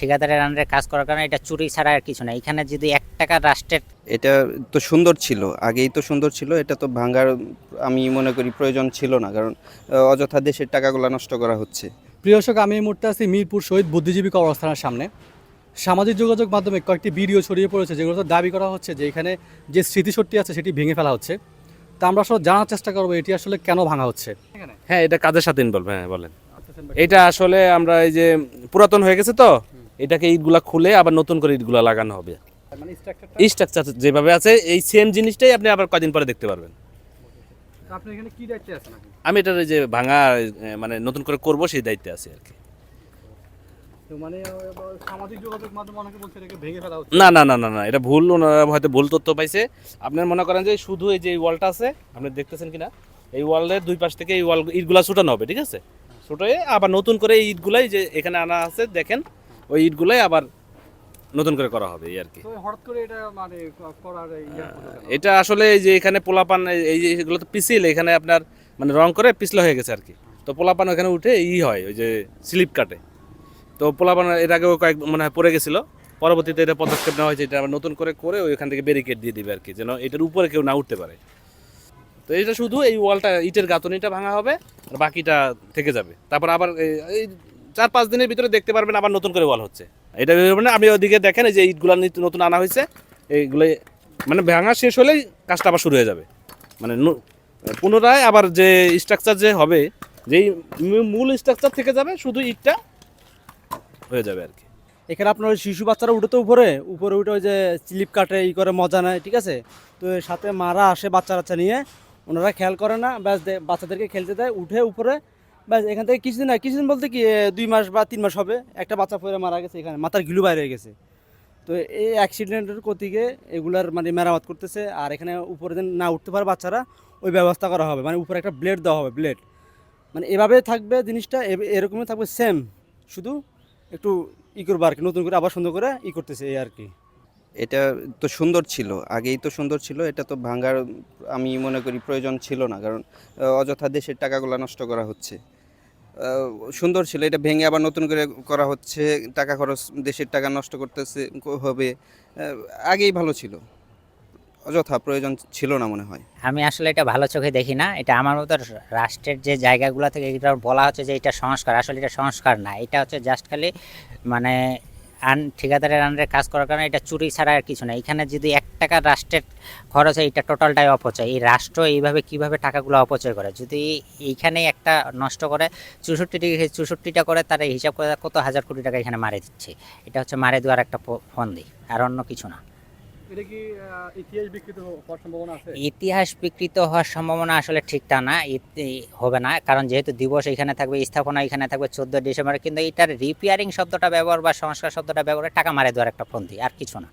ঠিকাদারের আন্ডারে কাজ করার কারণে এটা চুরি ছাড়া আর কিছু না। এখানে যদি ১ টাকা রাষ্ট্রের এটা তো সুন্দর ছিল, আগেই তো সুন্দর ছিল। এটা তো ভাঙার আমি মনে করি প্রয়োজন ছিল না, কারণ অযথা দেশের টাকাগুলো নষ্ট করা হচ্ছে। প্রিয় দর্শক, আমি এই মুহূর্তে আছি মিরপুর শহীদ বুদ্ধিজীবী কবরস্থানের সামনে। সামাজিক যোগাযোগ মাধ্যমে কয়েকটি ভিডিও ছড়িয়ে পড়েছে, যেগুলো দাবি করা হচ্ছে যে এখানে যে স্মৃতিশক্তি আছে সেটি ভেঙে ফেলা হচ্ছে। তা আমরা আসলে জানার চেষ্টা করবো এটি আসলে কেন ভাঙা হচ্ছে। হ্যাঁ, এটা কাজের সাথে ইনভলভ। হ্যাঁ, বলেন। এটা আসলে আমরা এই যে পুরাতন হয়ে গেছে তো, এটাকে ইটগুলা খুলে আবার নতুন করে ইটগুলা লাগানো হবে। মানে স্ট্রাকচার যেভাবে আছে এই সেম জিনিসটাই আপনি আবার কদিন পরে দেখতে পারবেন। আপনি এখানে কি দায়িত্বে আছেন? আমি এটার এই যে ভাঙা মানে নতুন করে করব সেই দায়িত্বে আছি আর কি। তো মানে সামাজিক যোগাযোগ মাধ্যমে অনেকে বলছে এটাকে ভেঙে ফেলা হচ্ছে। না না না না না, এটা ভুল, ওনারা হয়তো ভুল তথ্য পাইছে। আপনার মনে করেন যে শুধু এই যে ওয়ালটা আছে, আপনি দেখতেছেন কিনা, এই ওয়ালের দুই পাশ থেকে এই ওয়াল ইটগুলা ছুটানো হবে, ঠিক আছে? ছুটাই আবার নতুন করে এই ইটগুলাই যে এখানে আনা আছে দেখেন, ওই ইটগুলাই আবার নতুন করে করা হবে এই আর কি। তো হঠাৎ করে এটা মানে করার এটা আসলে এই যে এখানে পোলাপান এই যে এগুলো তো পিছিল, এখানে আপনার মানে রং করে পিছলা হয়ে গেছে আর কি। তো পোলাপান ওখানে উঠে হয় ওই যে স্লিপ কাটে। তো পোলাপান এর আগেও কয়েক মনে হয় পড়ে গেছিলো। পরবর্তীতে এটা পদক্ষেপ নেওয়া হয়েছে, এটা আবার নতুন করে ওইখান থেকে ব্যারিকেড দিয়ে দিবে আর কি, যেন এটার উপরে কেউ না উঠতে পারে। তো এটা শুধু এই ওয়ালটা, ইটের গাঁথনিটা ভাঙা হবে আর বাকিটা থেকে যাবে। তারপর আবার এই ৪-৫ দিনের ভিতরে দেখতে পারবেন আবার নতুন করে ওয়াল হচ্ছে। এটা মানে আপনি ওদিকে দেখেন, এই যে ইটগুলো নতুন আনা হয়েছে, এইগুলো মানে ভাঙা শেষ হলেই কাজটা আবার শুরু হয়ে যাবে। মানে পুনরায় আবার যে স্ট্রাকচার যে হবে, যেই মূল স্ট্রাকচার থেকে যাবে, শুধু ইটটা হয়ে যাবে আর কি। এখানে আপনার ওই শিশু বাচ্চারা উঠে তো উপরে উঠে ওই যে স্লিপ কাটে ই করে মজা নেয়, ঠিক আছে? তো এর সাথে মারা আসে বাচ্চা নিয়ে, ওনারা খেয়াল করে না, ব্যাস বাচ্চাদেরকে খেলতে দেয়, উঠে উপরে, ব্যাস এখান থেকে কিছুদিন বলতে কি ২ মাস বা ৩ মাস হবে, একটা বাচ্চা পড়ে মারা গেছে, এখানে মাথার গিলু বাইরে হয়ে গেছে। তো এই অ্যাক্সিডেন্টের গতিকে এগুলার মানে মেরামত করতেছে, আর এখানে উপরে যেন না উঠতে পারে বাচ্চারা, ওই ব্যবস্থা করা হবে, মানে উপরে একটা ব্লেড দেওয়া হবে, ব্লেড মানে এভাবে থাকবে জিনিসটা, এরকমই থাকবে সেম, শুধু একটু করবো আর কি, নতুন করে আবার সুন্দর করে করতেছে এই আর কি। এটা তো সুন্দর ছিল, আগেই তো সুন্দর ছিল। এটা তো ভাঙার আমি মনে করি প্রয়োজন ছিল না, কারণ অযথা দেশের টাকাগুলো নষ্ট করা হচ্ছে। সুন্দর ছিল, এটা ভেঙে আবার নতুন করে করা হচ্ছে, টাকা খরচ, দেশের টাকা নষ্ট করতেছে হবে। আগেই ভালো ছিল, অযথা প্রয়োজন ছিল না মনে হয়। আমি আসলে এটা ভালো চোখে দেখি না। এটা আমার মতো রাষ্ট্রের যে জায়গাগুলো থেকে এটা বলা হচ্ছে যে এটা সংস্কার, আসলে এটা সংস্কার না। এটা হচ্ছে জাস্ট খালি মানে ঠিকাদারের আন্ডারে কাজ করার কারণে এটা চুরি ছাড়া আর কিছু না। এখানে যদি ১ টাকা রাষ্ট্রের খরচ হয়, এটা টোটালটাই অপচয়। এই রাষ্ট্র এইভাবে কিভাবে টাকাগুলো অপচয় করে, যদি এইখানে একটা নষ্ট করে ৬৪টা করে, তারা হিসাব করে কত হাজার কোটি টাকা এখানে মারে দিচ্ছে। এটা হচ্ছে মারে দেওয়ার একটা ফন্দি, আর অন্য কিছু না। এটা কি ইতিহাস বিকৃত হওয়ার সম্ভাবনা আছে? ইতিহাস বিকৃত হওয়ার সম্ভাবনা আসলে ঠিকটা না, হবে না, কারণ যেহেতু দিবস এখানে থাকবে, স্থাপনা এখানে থাকবে ১৪ ডিসেম্বরে, কিন্তু এটার রিপেয়ারিং শব্দটা ব্যবহার বা সংস্কার শব্দটা ব্যবহারে টাকা মারে দেওয়ার একটা ফন্দি, আর কিছু না।